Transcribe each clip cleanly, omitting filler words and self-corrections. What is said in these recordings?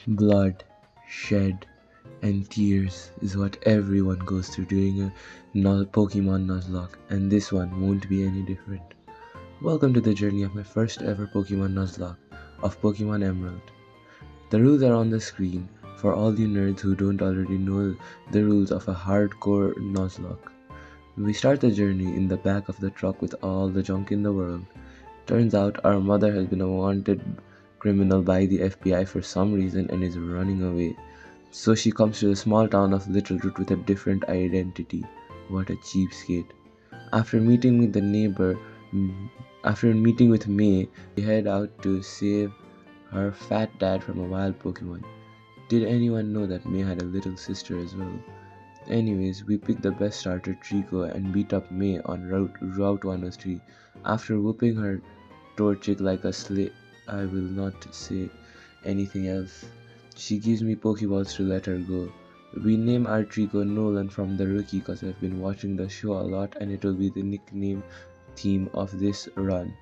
Blood, shed, and tears is what everyone goes through during a Pokemon Nuzlocke, and this one won't be any different. Welcome to the journey of my first ever Pokemon Nuzlocke of Pokemon Emerald. The rules are on the screen for all you nerds who don't already know the rules of a hardcore Nuzlocke. We start the journey in the back of the truck with all the junk in the world. Turns out our mother has been a wanted criminal by the FBI for some reason and is running away. So she comes to the small town of Little Root with a different identity. What a cheapskate. After meeting with the neighbor, after meeting with May, we head out to save her fat dad from a wild Pokemon. Did anyone know that May had a little sister as well? Anyways, we picked the best starter Trico and beat up May on Route 103. After whooping her Torchic like a slave, I will not say anything else. She gives me Pokeballs to let her go. We name our Trico Nolan from the rookie cause I've been watching the show a lot and it will be the nickname theme of this run.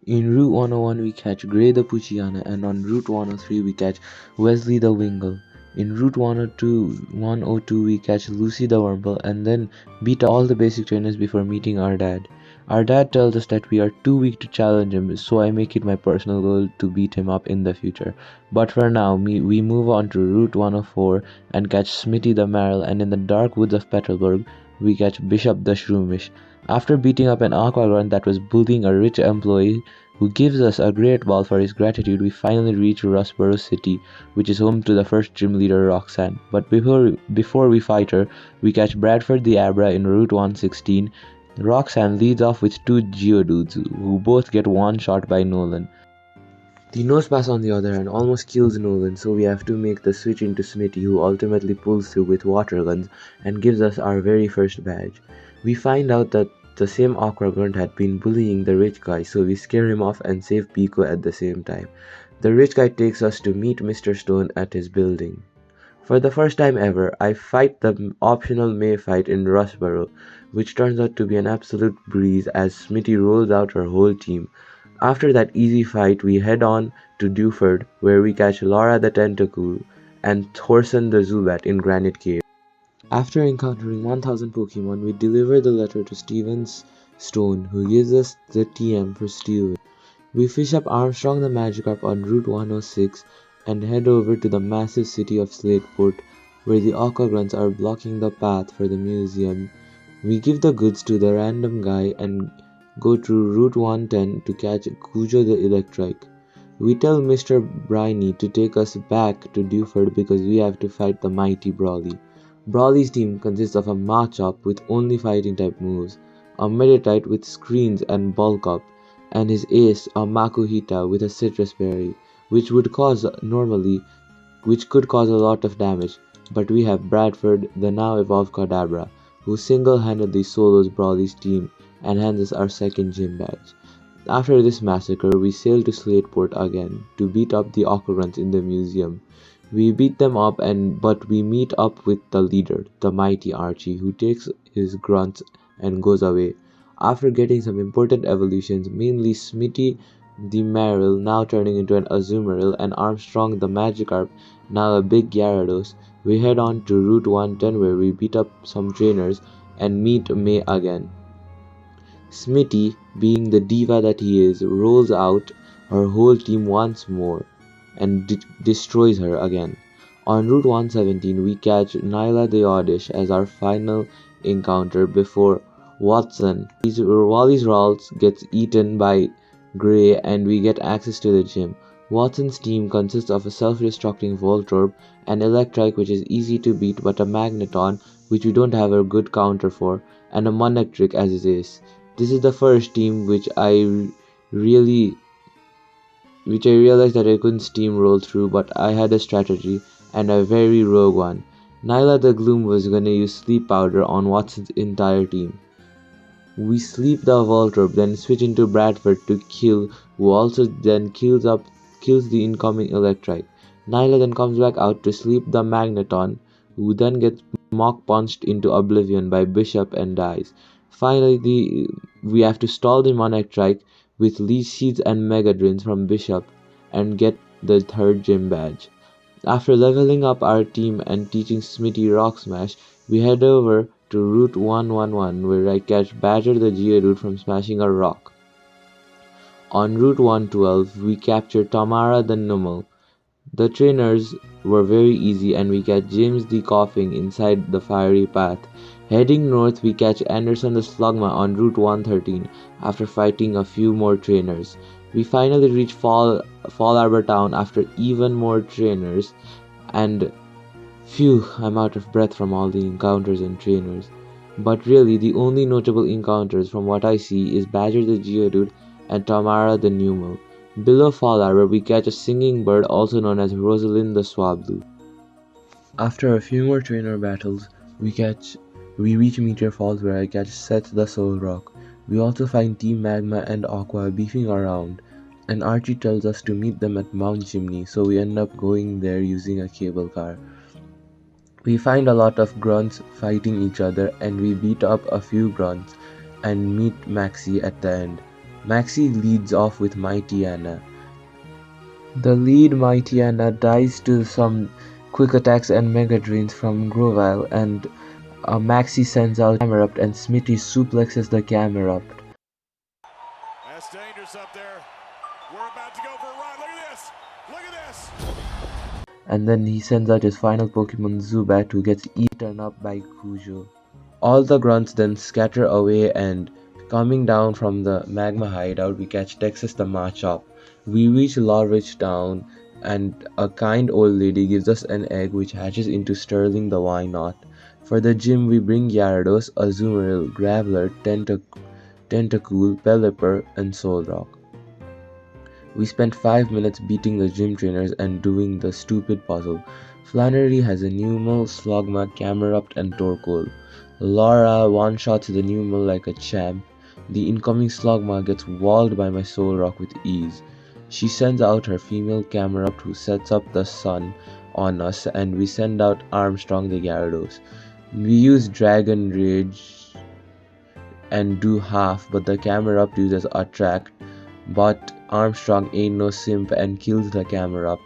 In Route 101 we catch Gray the Poochyena and on Route 103 we catch Wesley the Wingull. In Route 102 we catch Lucy the Wurmple and then beat all the basic trainers before meeting our dad. Our dad tells us that we are too weak to challenge him, so I make it my personal goal to beat him up in the future. But for now, we move on to Route 104 and catch Smitty the Marl, and in the dark woods of Petalburg, we catch Bishop the Shroomish. After beating up an Aquagrunt that was bullying a rich employee who gives us a great ball for his gratitude, we finally reach Rustboro City, which is home to the first gym leader Roxanne. But before we fight her, we catch Bradford the Abra in Route 116. Roxanne leads off with two Geodudes, who both get one shot by Nolan. The Nosepass on the other hand almost kills Nolan, so we have to make the switch into Smitty, who ultimately pulls through with water guns and gives us our very first badge. We find out that the same Aquagrunt had been bullying the rich guy, so we scare him off and save Pico at the same time. The rich guy takes us to meet Mr. Stone at his building. For the first time ever, I fight the optional May fight in Rustboro, which turns out to be an absolute breeze as Smitty rolls out her whole team. After that easy fight, we head on to Dewford, where we catch Laura the Tentacool and Thorson the Zubat in Granite Cave. After encountering 1000 Pokemon, we deliver the letter to Steven Stone, who gives us the TM for Steelwind. We fish up Armstrong the Magikarp on Route 106 and head over to the massive city of Slateport, where the Aquagrunts are blocking the path for the museum. We give the goods to the random guy and go to Route 110 to catch Cujo the Electrike. We tell Mr. Briny to take us back to Dewford because we have to fight the mighty Brawly. Brawly's team consists of a Machop with only fighting type moves, a Meditite with screens and bulk up, and his ace, a Makuhita with a citrus berry, which could cause a lot of damage, but we have Bradford, the now evolved Kadabra, who single-handedly solos Brawly's team and hands us our second gym badge. After this massacre, we sail to Slateport again to beat up the Aquagrunts in the museum. We beat them up but we meet up with the leader, the mighty Archie, who takes his grunts and goes away. After getting some important evolutions, mainly Smitty the Marill now turning into an Azumarill and Armstrong the Magikarp now a big Gyarados, we head on to Route 110 where we beat up some trainers and meet May again. Smitty, being the diva that he is, rolls out her whole team once more and destroys her again. On Route 117 we catch Nyla the Oddish as our final encounter before Watson. Wally's Ralts gets eaten by Gray and we get access to the gym. Watson's team consists of a self-destructing Voltorb, an Electrike which is easy to beat but a Magneton which we don't have a good counter for, and a Manectric as his ace. This is the first team which I realized that I couldn't steamroll through, but I had a strategy and a very rogue one. Nyla the Gloom was gonna use Sleep Powder on Watson's entire team. We sleep the Voltorb, then switch into Bradford to kill, who also then kills the incoming Electrike. Nyla then comes back out to sleep the Magneton, who then gets Mach punched into oblivion by Bishop and dies. Finally, we have to stall the Manectric with Leech Seeds and Mega Drains from Bishop and get the third gym badge. After leveling up our team and teaching Smitty Rock Smash, we head over to Route 111 where I catch Badger the Geodude from smashing a rock. On Route 112, we capture Tamara the Numel. The trainers were very easy and we catch James the Coughing inside the fiery path. Heading north, we catch Anderson the Slugma on Route 113 after fighting a few more trainers. We finally reach Fall Arbor Town after even more trainers, and phew, I'm out of breath from all the encounters and trainers. But really, the only notable encounters from what I see is Badger the Geodude and Tamara the Numel. Below Fall Arbor, we catch a singing bird also known as Rosalind the Swablu. After a few more trainer battles, we reach Meteor Falls where I catch Seth the Soul Rock. We also find Team Magma and Aqua beefing around, and Archie tells us to meet them at Mount Chimney, so we end up going there using a cable car. We find a lot of grunts fighting each other and we beat up a few grunts and meet Maxie at the end. Maxie leads off with Mighty Anna. The lead Mighty Anna dies to some quick attacks and mega drains from Grovyle, and Maxie sends out Camerupt and Smitty suplexes the Camerupt. That's dangerous up there. We're about to go for a ride. Look at this. Look at this. And then he sends out his final Pokemon Zubat, who gets eaten up by Cujo. All the grunts then scatter away, and coming down from the magma hideout we catch Texas the Machop. We reach Lorwich Town and a kind old lady gives us an egg which hatches into Sterling the Wynot. For the gym we bring Gyarados, Azumarill, Graveler, Tentacool, Pelipper and Solrock. We spent 5 minutes beating the gym trainers and doing the stupid puzzle. Flannery has a Numel, Slugma, Camerupt and Torkoal. Laura one-shots the Numel like a champ. The incoming Slugma gets walled by my Solrock with ease. She sends out her female Camerupt who sets up the sun on us, and we send out Armstrong the Gyarados. We use Dragon Rage and do half, but the Camerupt uses Attract, but Armstrong ain't no simp and kills the Camerupt.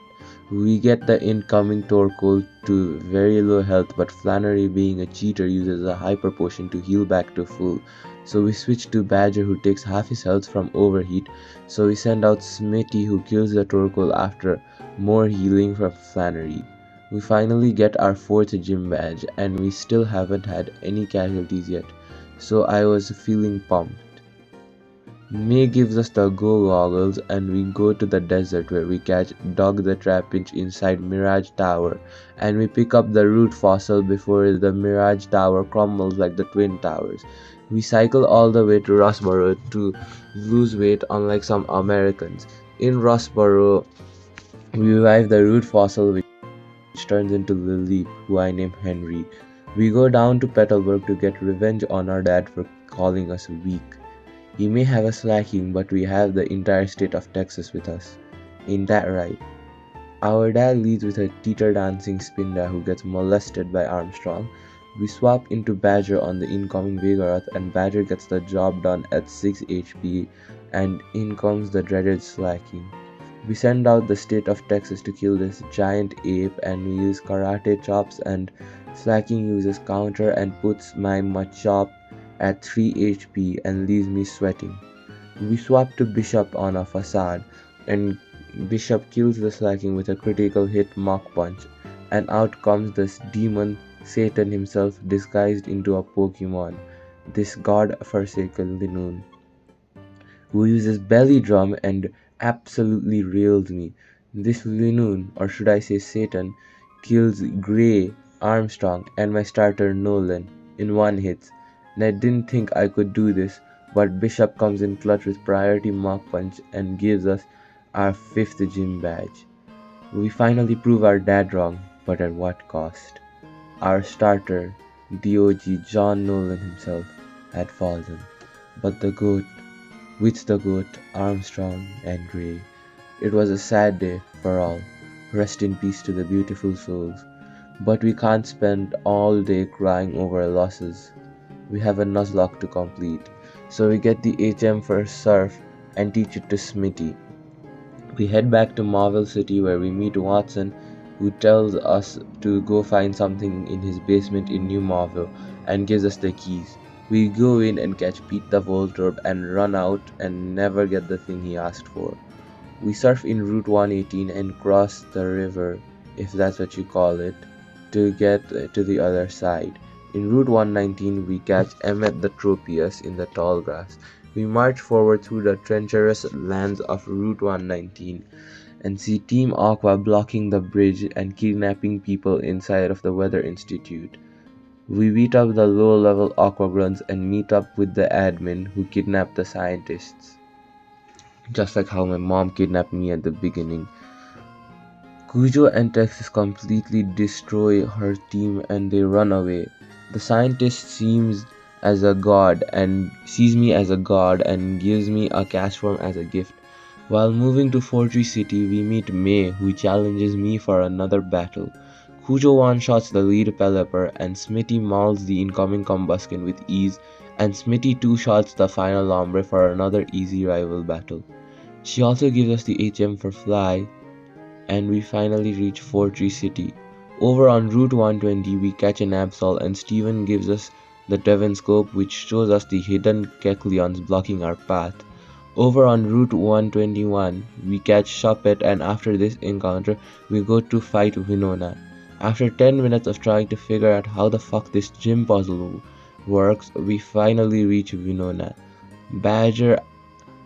We get the incoming Torkoal to very low health, but Flannery being a cheater uses a hyper potion to heal back to full. So we switch to Badger who takes half his health from overheat, so we send out Smitty who kills the Torkoal after more healing from Flannery. We finally get our 4th gym badge and we still haven't had any casualties yet, so I was feeling pumped. May gives us the go goggles and we go to the desert where we catch Dog the Trapinch inside Mirage Tower, and we pick up the root fossil before the Mirage Tower crumbles like the Twin Towers. We cycle all the way to Rossborough to lose weight unlike some Americans. In Rossborough, we revive the root fossil which turns into Lily, who I name Henry. We go down to Petalburg to get revenge on our dad for calling us weak. He may have us lacking, but we have the entire state of Texas with us. Ain't that right? Our dad leads with a teeter-dancing Spinda who gets molested by Armstrong. We swap into Badger on the incoming Vigoroth and Badger gets the job done at 6 HP, and in comes the dreaded Slacking. We send out the state of Texas to kill this giant ape and we use Karate Chops, and Slacking uses counter and puts my Machop at 3 HP and leaves me sweating. We swap to Bishop on a facade and Bishop kills the Slacking with a critical hit Mach Punch, and out comes this demon Satan himself disguised into a Pokemon, this god-forsaken Linoone, who uses Belly Drum and absolutely rails me. This Linoone, or should I say Satan, kills Gray, Armstrong and my starter Nolan in one hit. And I didn't think I could do this, but Bishop comes in clutch with priority Mach Punch and gives us our 5th gym badge. We finally prove our dad wrong, but at what cost? Our starter, DOG John Nolan himself, had fallen, but the GOAT, Armstrong and Gray. It was a sad day for all. Rest in peace to the beautiful souls. But we can't spend all day crying over losses. We have a nuzlocke to complete, so we get the HM for Surf and teach it to Smitty. We head back to Marvel City where we meet Watson who tells us to go find something in his basement in New Marvel and gives us the keys. We go in and catch Pete the Voltorb and run out and never get the thing he asked for. We surf in Route 118 and cross the river, if that's what you call it, to get to the other side. In Route 119, we catch Emmet the Tropius in the tall grass. We march forward through the treacherous lands of Route 119 and see Team Aqua blocking the bridge and kidnapping people inside of the Weather Institute. We beat up the low-level Aqua grunts and meet up with the admin who kidnapped the scientists. Just like how my mom kidnapped me at the beginning. Cujo and Texas completely destroy her team and they run away. The scientist sees me as a god and gives me a cash form as a gift. While moving to Fortress City, we meet May, who challenges me for another battle. Cujo one-shots the lead Pelipper and Smitty mauls the incoming Combusken with ease, and Smitty two-shots the final Lombre for another easy rival battle. She also gives us the HM for Fly, and we finally reach Fortress City. Over on Route 120, we catch an Absol and Steven gives us the Devon Scope, which shows us the hidden Kecleons blocking our path. Over on Route 121, we catch Shuppet, and after this encounter, we go to fight Winona. After 10 minutes of trying to figure out how the fuck this gym puzzle works, we finally reach Winona. Badger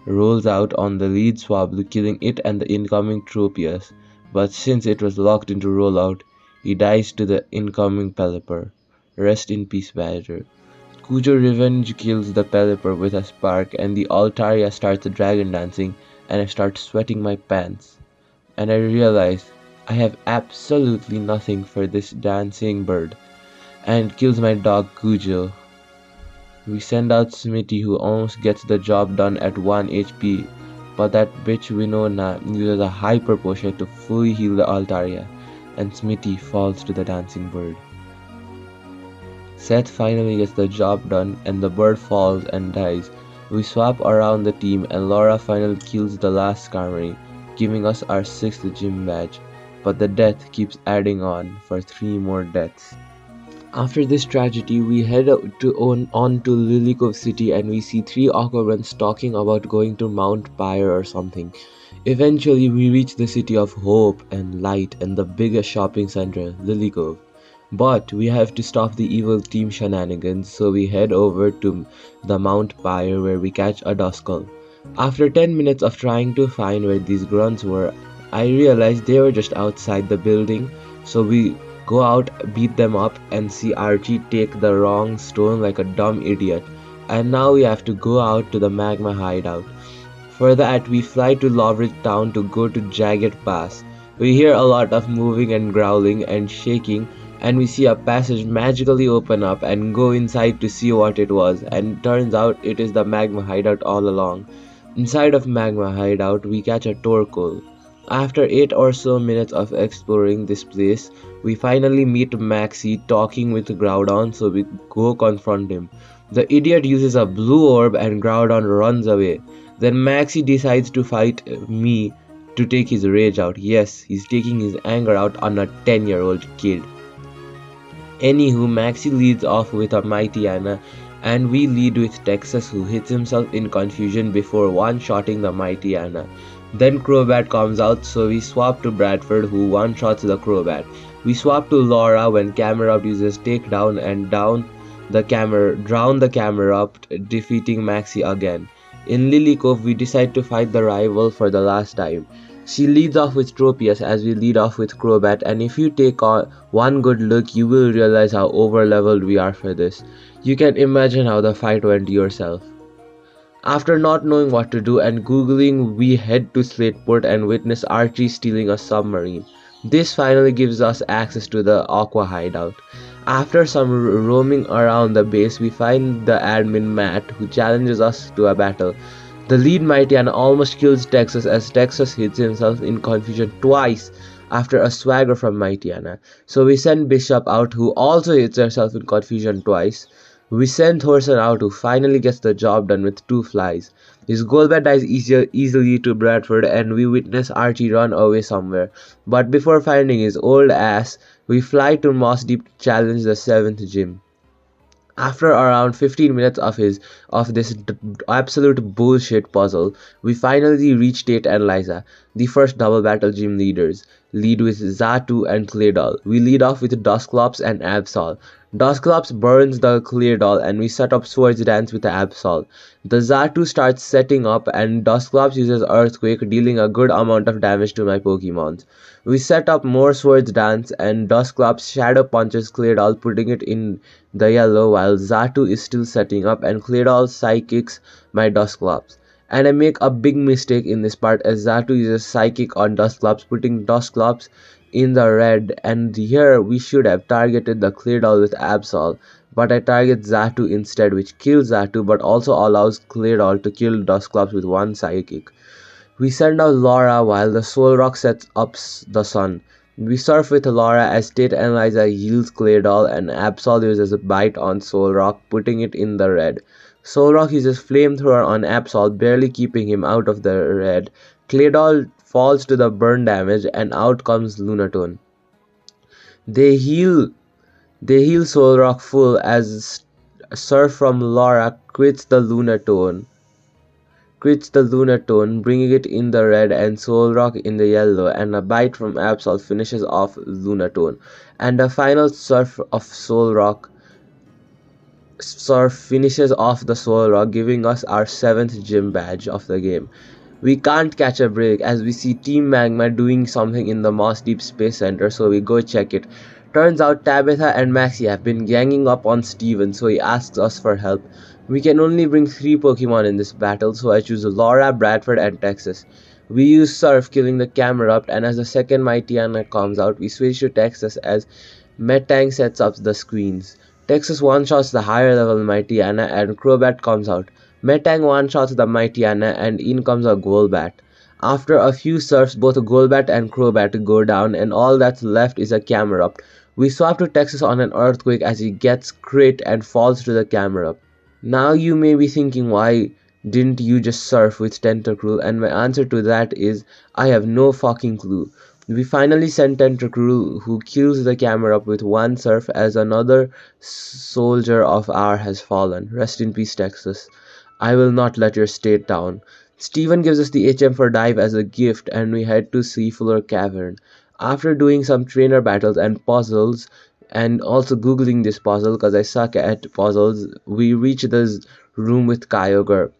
rolls out on the lead Swablu, killing it and the incoming Tropius, but since it was locked into rollout, he dies to the incoming Pelipper. Rest in peace, Badger. Cujo Revenge kills the Pelipper with a spark, and the Altaria starts dragon dancing, and I start sweating my pants. And I realize I have absolutely nothing for this dancing bird, and kills my dog Cujo. We send out Smitty, who almost gets the job done at 1 HP, but that bitch Winona uses a hyper potion to fully heal the Altaria, and Smitty falls to the dancing bird. Seth finally gets the job done and the bird falls and dies. We swap around the team and Laura finally kills the last Skarmory, giving us our 6th gym badge, but the death keeps adding on for 3 more deaths. After this tragedy, we head on to Lily Cove City and we see 3 Aquaruns talking about going to Mount Pyre or something. Eventually, we reach the city of hope and light and the biggest shopping center, Lily Cove. But we have to stop the evil team shenanigans, so we head over to the Mount Pyre where we catch a Duskull. After 10 minutes of trying to find where these grunts were, I realized they were just outside the building, so we go out, beat them up, and see Archie take the wrong stone like a dumb idiot. And now we have to go out to the magma hideout. For that, we fly to Lawridge Town to go to Jagged Pass. We hear a lot of moving and growling and shaking, and we see a passage magically open up and go inside to see what it was, and turns out it is the magma hideout all along. Inside of magma hideout, we catch a Torkoal. After 8 or so minutes of exploring this place, we finally meet Maxi talking with Groudon, so we go confront him. The idiot uses a blue orb and Groudon runs away. Then Maxi decides to fight me to take his rage out. Yes, he's taking his anger out on a 10-year-old kid. Anywho, Maxi leads off with a Mightyena, and we lead with Texas, who hits himself in confusion before one-shotting the Mightyena. Then Crobat comes out, so we swap to Bradford, who one-shots the Crobat. We swap to Laura when Camerupt uses Takedown and drown the Camerupt, defeating Maxi again. In Lily Cove, we decide to fight the rival for the last time. She leads off with Tropius as we lead off with Crobat, and if you take one good look, you will realize how over-leveled we are for this. You can imagine how the fight went yourself. After not knowing what to do and googling, we head to Slateport and witness Archie stealing a submarine. This finally gives us access to the Aqua hideout. After some roaming around the base, we find the admin Matt, who challenges us to a battle. The lead Mightyena almost kills Texas as Texas hits himself in confusion twice after a swagger from Mightyena. So we send Bishop out, who also hits herself in confusion twice. We send Thorson out, who finally gets the job done with 2 flies. His Golbat dies easily to Bradford, and we witness Archie run away somewhere. But before finding his old ass, we fly to Moss Deep to challenge the 7th gym. After around 15 minutes of this absolute bullshit puzzle, we finally reach Tate and Liza, the first double battle gym leaders, lead with Zatu and Claydol. We lead off with Dusclops and Absol. Dusclops burns the Claydol and we set up Swords Dance with Absol. The Zatu starts setting up and Dusclops uses Earthquake, dealing a good amount of damage to my Pokemons. We set up more Swords Dance and Dusclops Shadow Punches Claydol, putting it in the yellow while Zatu is still setting up and Claydol Psychics my Dusclops. And I make a big mistake in this part as Zatu uses Psychic on Dusclops, putting Dusclops in the red, and here we should have targeted the Claydol with Absol, but I target Zatu instead, which kills Zatu but also allows Claydol to kill Dusclops with one Psychic. We send out Laura while the Solrock sets up the sun. We surf with Laura as Tate and Liza heals Claydol and Absol uses a bite on Solrock, putting it in the red. Solrock uses Flamethrower on Absol, barely keeping him out of the red. Claydol falls to the burn damage and out comes Lunatone. They heal Solrock full as Surf from Laura quits the Lunatone, bringing it in the red and Solrock in the yellow, and a bite from Absol finishes off Lunatone. And a final Surf finishes off the Solrock, giving us our 7th gym badge of the game. We can't catch a break as we see Team Magma doing something in the Moss Deep Space Center, so we go check it. Turns out Tabitha and Maxie have been ganging up on Steven, so he asks us for help. We can only bring 3 Pokemon in this battle, so I choose Laura, Bradford, and Texas. We use Surf, killing the Camerupt, and as the second Mightyena comes out, we switch to Texas as Metang sets up the screens. Texas one-shots the higher level Mightyena and Crobat comes out. Metang one-shots the Mightyena and in comes a Golbat. After a few surfs, both Golbat and Crobat go down and all that's left is a Camerupt. We swap to Texas on an Earthquake as he gets crit and falls to the Camerupt. Now you may be thinking, why didn't you just surf with Tentacruel? And my answer to that is, I have no fucking clue. We finally send Tentacruel, who kills the Camerupt with one surf as another soldier of ours has fallen. Rest in peace, Texas. I will not let your state down. Steven gives us the HM for dive as a gift and we head to Seafloor Cavern. After doing some trainer battles and puzzles, and also googling this puzzle because I suck at puzzles, we reach this room with Kyogre.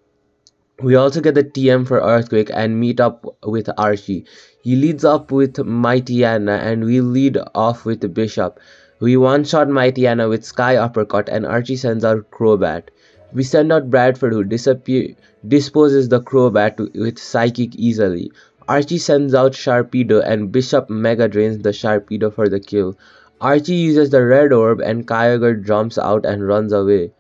We also get the TM for Earthquake and meet up with Archie. He leads up with Mightyena and we lead off with Bishop. We one-shot Mightyena with Sky Uppercut and Archie sends out Crobat. We send out Bradford, who disposes the Crobat with Psychic easily. Archie sends out Sharpedo and Bishop Mega Drains the Sharpedo for the kill. Archie uses the red orb and Kyogre jumps out and runs away.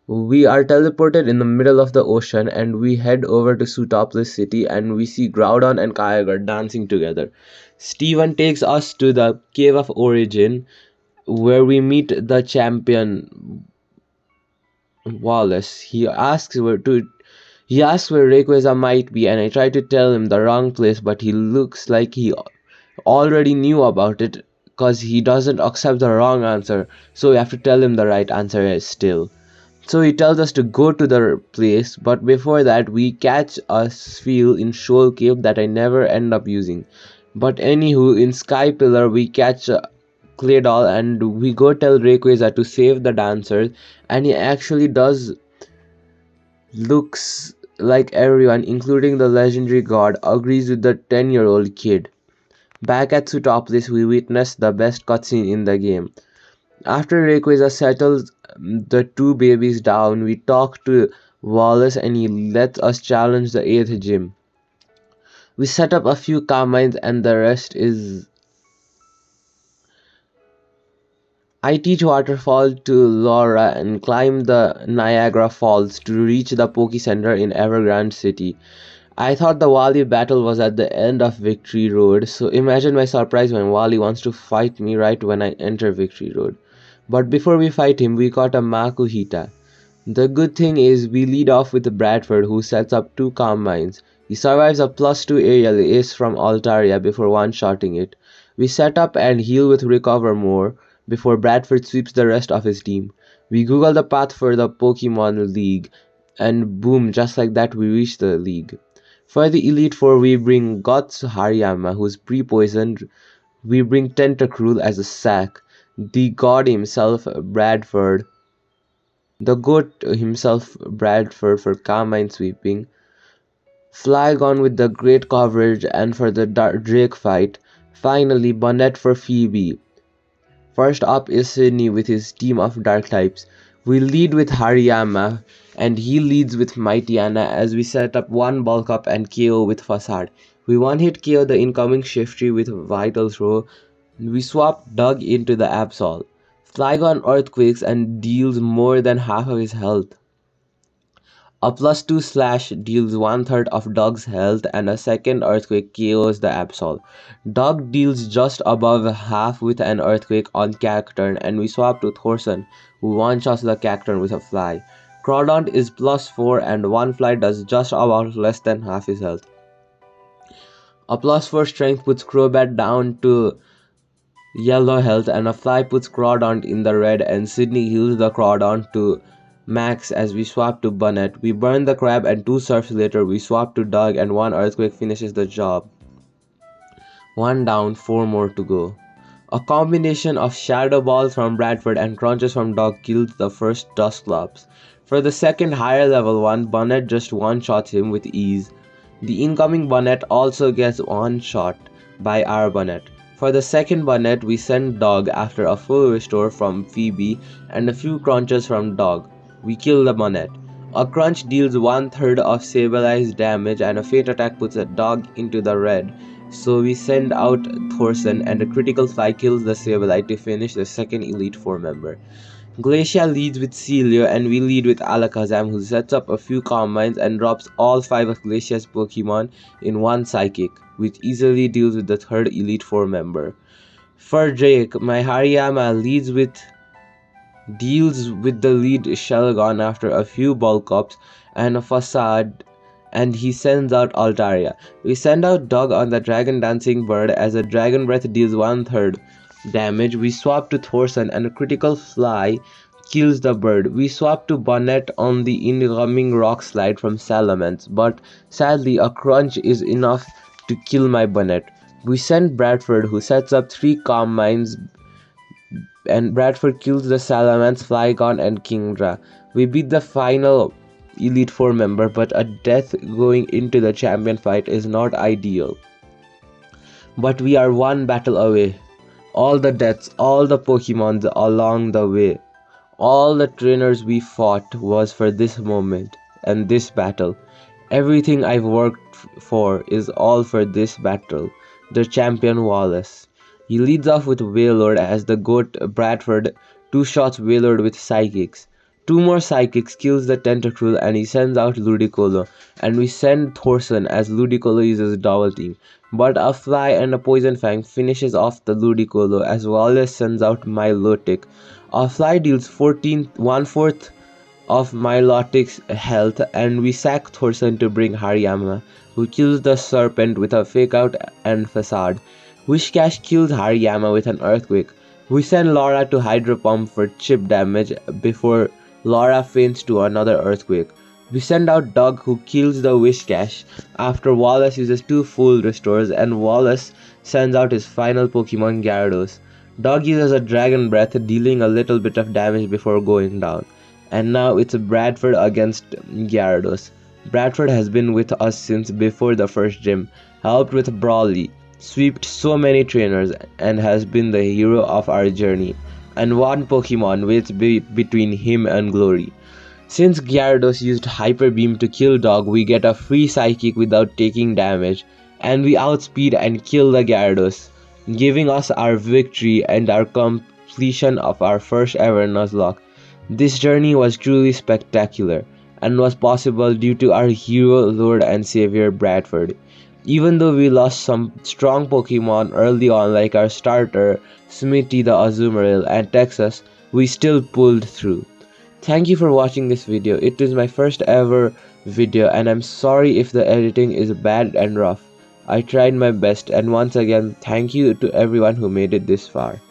We are teleported in the middle of the ocean and we head over to Sootopolis City and we see Groudon and Kyogre dancing together. Steven takes us to the Cave of Origin where we meet the champion Wallace. He asks where Rayquaza might be and I try to tell him the wrong place, but he looks like he already knew about it because he doesn't accept the wrong answer, so we have to tell him the right answer still. So he tells us to go to the place, but before that we catch a Spheal in Shoal Cave that I never end up using. But anywho, in Sky Pillar we catch Claydol and we go tell Rayquaza to save the dancers, and he actually does. Looks like everyone, including the legendary god, agrees with the 10-year-old kid. Back at Sootopolis, we witness the best cutscene in the game. After Rayquaza settles the 2 babies down, we talk to Wallace and he lets us challenge the 8th gym. We set up a few Carmines and the rest is... I teach Waterfall to Laura and climb the Niagara Falls to reach the Poke Center in Evergrande City. I thought the Wally battle was at the end of Victory Road, so imagine my surprise when Wally wants to fight me right when I enter Victory Road. But before we fight him, we caught a Makuhita. The good thing is we lead off with Bradford, who sets up 2 calm mines. He survives a +2 aerial ace from Altaria before one-shotting it. We set up and heal with Recover More before Bradford sweeps the rest of his team. We Google the path for the Pokemon League, and boom, just like that we reach the league. For the Elite Four, we bring Guts Hariyama, who's pre-poisoned. We bring Tentacruel as a sack. The god himself, Bradford. The goat himself, Bradford, for calm minesweeping. Flygon with the great coverage and for the Drake fight. Finally, Bonnet for Phoebe. First up is Sydney with his team of dark types. We lead with Hariyama, and he leads with Mightyena as we set up one bulk up and KO with Facade. We one-hit KO the incoming Shiftry with Vital Throw. We swap Doug into the Absol. Flygon earthquakes and deals more than half of his health. A +2 slash deals 1/3 of Doug's health and a second earthquake KOs the Absol. Doug deals just above half with an earthquake on Cacturn, and we swap to Thorson, who one-shots the Cacturn with a fly. Crawdaunt is +4 and one fly does just about less than half his health. A +4 strength puts Crobat down to yellow health, and a fly puts Crawdaunt in the red, and Sydney heals the Crawdaunt to max as we swap to Bonnet. We burn the crab, and 2 surfs later we swap to Doug, and 1 earthquake finishes the job. 1 down, 4 more to go. A combination of Shadow Balls from Bradford and Crunches from Doug kills the first Dusclops. For the second higher level one, Bonnet just one-shots him with ease. The incoming Bonnet also gets one-shot by our Bonnet. For the second Bonnet, we send Dog after a full restore from Phoebe and a few crunches from Dog. We kill the Bonnet. A crunch deals 1/3 of Sableye damage and a Fate attack puts a Dog into the red. So we send out Thorson and a critical fly kills the Sableye to finish the second Elite Four member. Glacia leads with Celio and we lead with Alakazam, who sets up a few calm mines and drops all 5 of Glacia's Pokemon in one Psychic, which easily deals with the third Elite Four member. For Drake, my Hariyama deals with the lead Shelgon after a few bulk ups and a Facade, and he sends out Altaria. We send out Dog on the Dragon Dancing Bird as a Dragon Breath deals 1/3 damage. We swap to Thorson and a critical fly kills the bird. We swap to Bonnet on the incoming Rock Slide from Salamence, but sadly a crunch is enough to kill my Bonnet. We send Bradford, who sets up 3 calm mines, and Bradford kills the Salamence, Flygon and Kingdra. We beat the final Elite Four member, but a death going into the champion fight is not ideal. But we are one battle away. All the deaths, all the Pokemons along the way, all the trainers we fought was for this moment and this battle. Everything I've worked for is all for this battle. The champion Wallace. He leads off with Wailord as the goat Bradford 2 shots Wailord with Psychics. 2 more Psychics kills the Tentacruel and he sends out Ludicolo, and we send Thorson as Ludicolo uses double team. But a fly and a Poison Fang finishes off the Ludicolo as Wallace sends out Milotic. A fly deals 1/4 of Milotic's health, and we sack Thorson to bring Hariyama, who kills the Serpent with a Fake Out and Facade. Wishcash kills Hariyama with an Earthquake. We send Laura to Hydro Pump for chip damage before Laura faints to another Earthquake. We send out Doug, who kills the Wishcash after Wallace uses 2 full restores, and Wallace sends out his final Pokemon Gyarados. Doug uses a Dragon Breath, dealing a little bit of damage before going down. And now it's Bradford against Gyarados. Bradford has been with us since before the first gym, helped with Brawly, swept so many trainers, and has been the hero of our journey. And one Pokemon waits between him and glory. Since Gyarados used Hyper Beam to kill Dog, we get a free Psychic without taking damage, and we outspeed and kill the Gyarados, giving us our victory and our completion of our first ever Nuzlocke. This journey was truly spectacular, and was possible due to our hero, Lord and Savior Bradford. Even though we lost some strong Pokemon early on like our starter, Smitty the Azumarill and Texas, we still pulled through. Thank you for watching this video. It is my first ever video and I'm sorry if the editing is bad and rough. I tried my best, and once again thank you to everyone who made it this far.